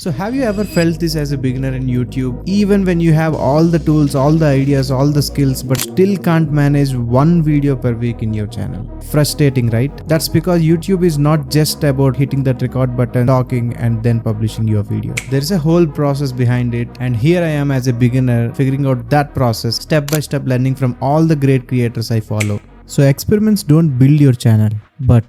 So have you ever felt this as a beginner in YouTube? Even when you have all the tools, all the ideas, all the skills, but still can't manage one video per week in your channel. Frustrating, right? That's because YouTube is not just about hitting that record button, talking and then publishing your video. There's a whole process behind it, and here I am as a beginner figuring out that process, step by step, learning from all the great creators I follow. So experiments don't build your channel, but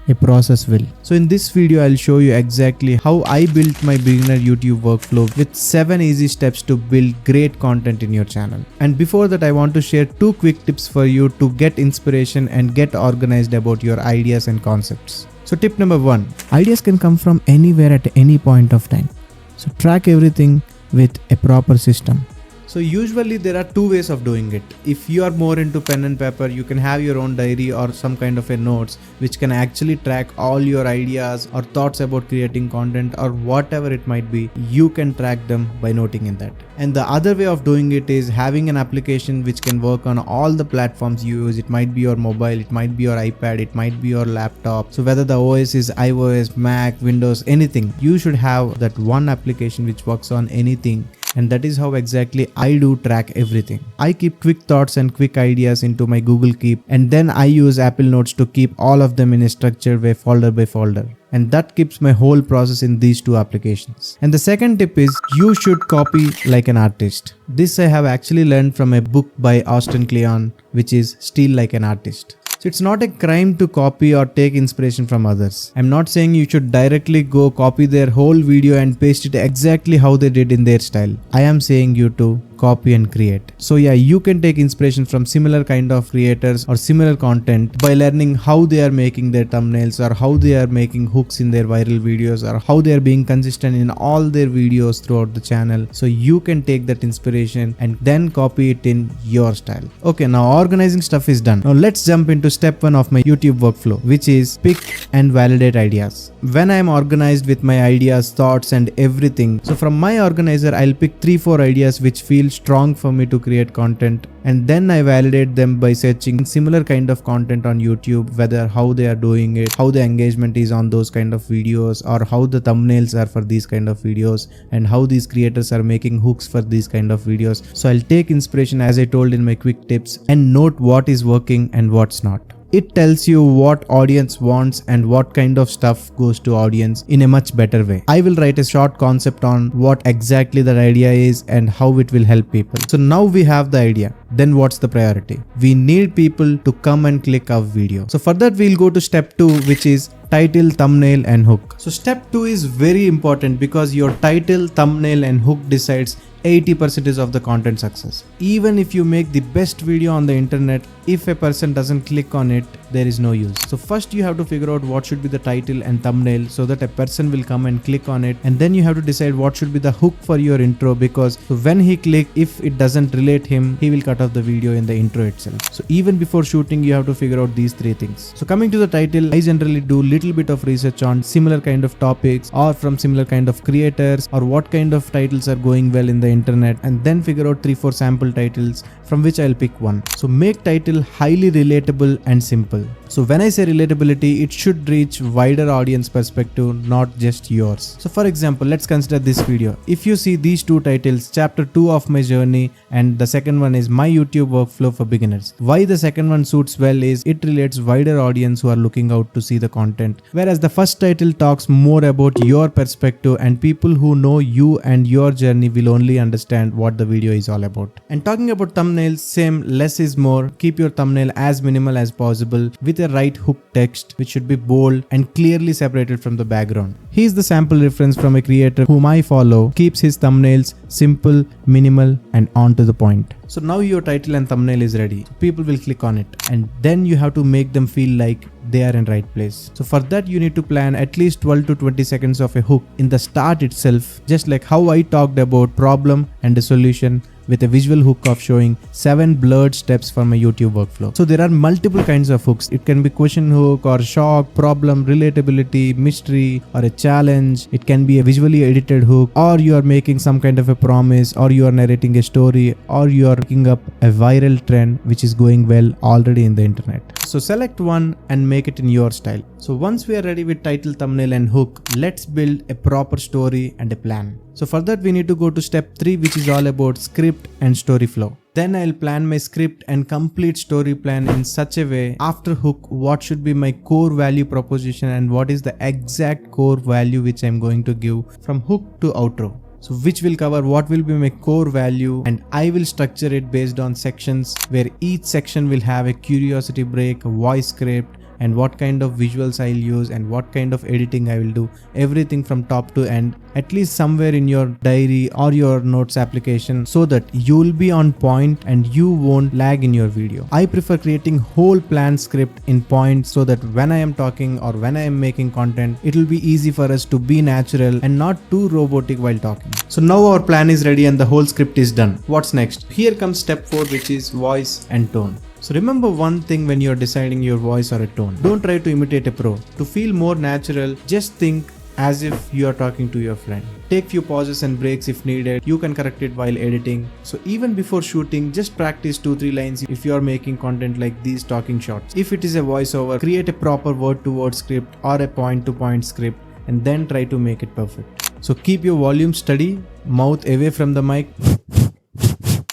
a process will. So in this video, I'll show you exactly how I built my beginner YouTube workflow with 7 easy steps to build great content in your channel. And before that, I want to share 2 quick tips for you to get inspiration and get organized about your ideas and concepts. So tip number 1, ideas can come from anywhere at any point of time. So track everything with a proper system. So usually there are 2 ways of doing it. If you are more into pen and paper, you can have your own diary or some kind of a notes which can actually track all your ideas or thoughts about creating content or whatever it might be. You can track them by noting in that. And the other way of doing it is having an application which can work on all the platforms you use. It might be your mobile, it might be your iPad, it might be your laptop. So whether the OS is iOS, Mac, Windows, anything, you should have that one application which works on anything. And that is how exactly I do track everything. I keep quick thoughts and quick ideas into my Google Keep, and then I use Apple Notes to keep all of them in a structured way, folder by folder. And that keeps my whole process in these 2 applications. And the second tip is you should copy like an artist. This I have actually learned from a book by Austin Kleon, which is Steal Like an Artist. So it's not a crime to copy or take inspiration from others. I'm not saying you should directly go copy their whole video and paste it exactly how they did in their style. I am saying you to copy and create. So yeah, you can take inspiration from similar kind of creators or similar content by learning how they are making their thumbnails or how they are making hooks in their viral videos or how they are being consistent in all their videos throughout the channel. So you can take that inspiration and then copy it in your style. Okay, now organizing stuff is done. Now let's jump into step 1 of my YouTube workflow, which is pick and validate ideas. When I am organized with my ideas, thoughts and everything, so from my organizer, I'll pick 3-4 ideas which feel strong for me to create content, and then I validate them by searching similar kind of content on YouTube, whether how they are doing it, how the engagement is on those kind of videos, or how the thumbnails are for these kind of videos, and how these creators are making hooks for these kind of videos. So I'll take inspiration, as I told in my quick tips, and note what is working and what's not. It tells you what audience wants and what kind of stuff goes to audience in a much better way. I will write a short concept on what exactly that idea is and how it will help people. So now we have the idea. Then what's the priority? We need people to come and click our video. So for that, we'll go to step 2, which is title, thumbnail and hook. So step 2 is very important because your title, thumbnail and hook decides 80% of the content success. Even if you make the best video on the internet, if a person doesn't click on it, there is no use. So first you have to figure out what should be the title and thumbnail so that a person will come and click on it, and then you have to decide what should be the hook for your intro, because when he click, if it doesn't relate him, he will cut off the video in the intro itself. So even before shooting, you have to figure out these 3 things. So coming to the title, I generally do little bit of research on similar kind of topics or from similar kind of creators or what kind of titles are going well in the internet, and then figure out 3-4 sample titles from which I'll pick one. So make title highly relatable and simple. So when I say relatability, it should reach wider audience perspective, not just yours. So for example, let's consider this video. If you see these 2 titles, chapter 2 of my journey and the second one is my YouTube workflow for beginners. Why the second one suits well is it relates wider audience who are looking out to see the content, whereas the first title talks more about your perspective, and people who know you and your journey will only understand what the video is all about. And talking about thumbnails, same, less is more. Keep your thumbnail as minimal as possible with a right hook text which should be bold and clearly separated from the background. Here's the sample reference from a creator whom I follow. Keeps his thumbnails simple, minimal and on to the point. So now your title and thumbnail is ready. So people will click on it, and then you have to make them feel like they are in right place. So for that, you need to plan at least 12 to 20 seconds of a hook in the start itself, just like how I talked about problem and a solution, with a visual hook of showing 7 blurred steps for my YouTube workflow. So there are multiple kinds of hooks. It can be question hook or shock, problem, relatability, mystery or a challenge. It can be a visually edited hook, or you are making some kind of a promise, or you are narrating a story, or you are picking up a viral trend which is going well already in the internet. So select one and make it in your style. So once we are ready with title, thumbnail and hook, let's build a proper story and a plan. So for that we need to go to step 3, which is all about script and story flow. Then I'll plan my script and complete story plan in such a way after hook what should be my core value proposition and what is the exact core value which I'm going to give from hook to outro. So which will cover what will be my core value, and I will structure it based on sections where each section will have a curiosity break, a voice script, and what kind of visuals I'll use and what kind of editing I will do, everything from top to end, at least somewhere in your diary or your notes application, so that you'll be on point and you won't lag in your video. I prefer creating whole plan script in points so that when I am talking or when I am making content, it will be easy for us to be natural and not too robotic while talking. So now our plan is ready and the whole script is done. What's next? Here comes step 4, which is voice and tone. So remember one thing when you're deciding your voice or a tone. Don't try to imitate a pro. To feel more natural, just think as if you are talking to your friend. Take few pauses and breaks if needed. You can correct it while editing. So even before shooting, just practice 2-3 lines if you are making content like these talking shots. If it is a voiceover, create a proper word-to-word script or a point-to-point script and then try to make it perfect. So keep your volume steady, mouth away from the mic,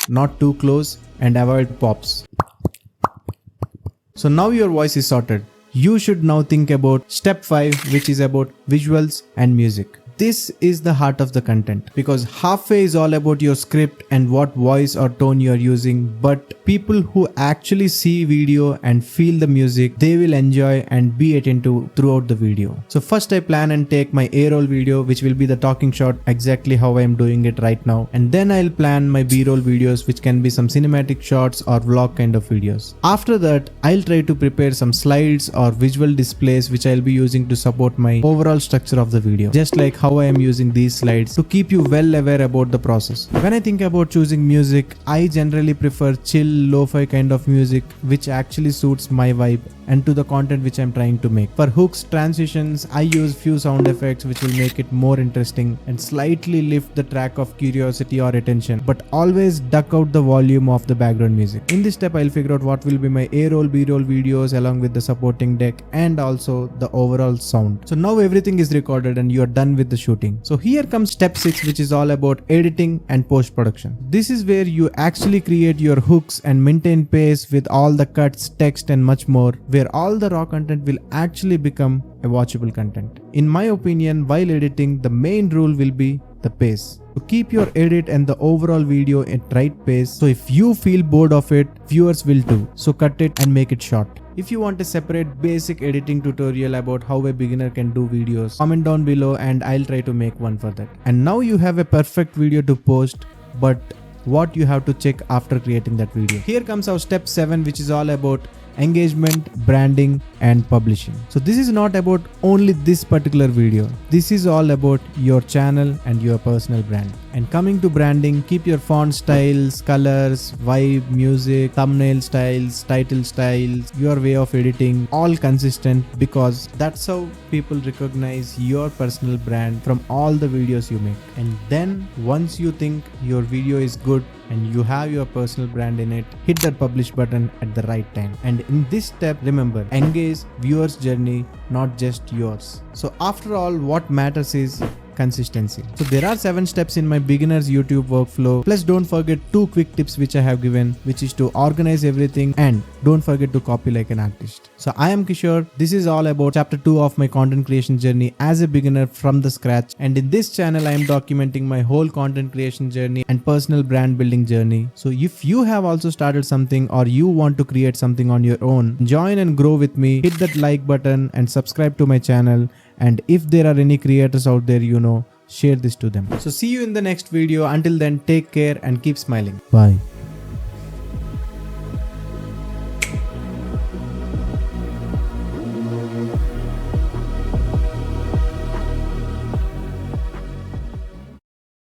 not too close, and avoid pops. So now your voice is sorted. You should now think about step 5, which is about visuals and music. This is the heart of the content, because halfway is all about your script and what voice or tone you are using, but people who actually see video and feel the music, they will enjoy and be attentive throughout the video. So first I plan and take my A-roll video, which will be the talking shot exactly how I am doing it right now, and then I'll plan my B-roll videos, which can be some cinematic shots or vlog kind of videos. After that, I'll try to prepare some slides or visual displays which I'll be using to support my overall structure of the video, just like how I am using these slides to keep you well aware about the process. When I think about choosing music, I generally prefer chill, lo-fi kind of music which actually suits my vibe and to the content which I'm trying to make. For hooks, transitions, I use few sound effects which will make it more interesting and slightly lift the track of curiosity or attention, but always duck out the volume of the background music. In this step, I'll figure out what will be my A-roll, B-roll videos along with the supporting deck and also the overall sound. So now everything is recorded and you are done with the shooting. So here comes step 6, which is all about editing and post-production. This is where you actually create your hooks and maintain pace with all the cuts, text and much more, where all the raw content will actually become a watchable content. In my opinion, while editing, the main rule will be the pace. To keep your edit and the overall video at right pace, so if you feel bored of it, viewers will too. So cut it and make it short. If you want a separate basic editing tutorial about how a beginner can do videos, comment down below and I'll try to make one for that. And now you have a perfect video to post, but what you have to check after creating that video. Here comes our step 7, which is all about engagement, branding and publishing. So this is not about only this particular video. This is all about your channel and your personal brand. And coming to branding, keep your font styles, colors, vibe, music, thumbnail styles, title styles, your way of editing all consistent, because that's how people recognize your personal brand from all the videos you make. And then once you think your video is good and you have your personal brand in it, hit that publish button at the right time. And in this step, remember, engage viewers' journey, not just yours. So after all, what matters is consistency. So there are 7 steps in my beginner's YouTube workflow. Plus don't forget 2 quick tips which I have given, which is to organize everything and don't forget to copy like an artist. So I am Kishore. This is all about chapter 2 of my content creation journey as a beginner from the scratch. And in this channel, I am documenting my whole content creation journey and personal brand building journey. So if you have also started something or you want to create something on your own, join and grow with me. Hit that like button and subscribe to my channel. And if there are any creators out there, share this to them. So see you in the next video. Until then, take care and keep smiling. Bye.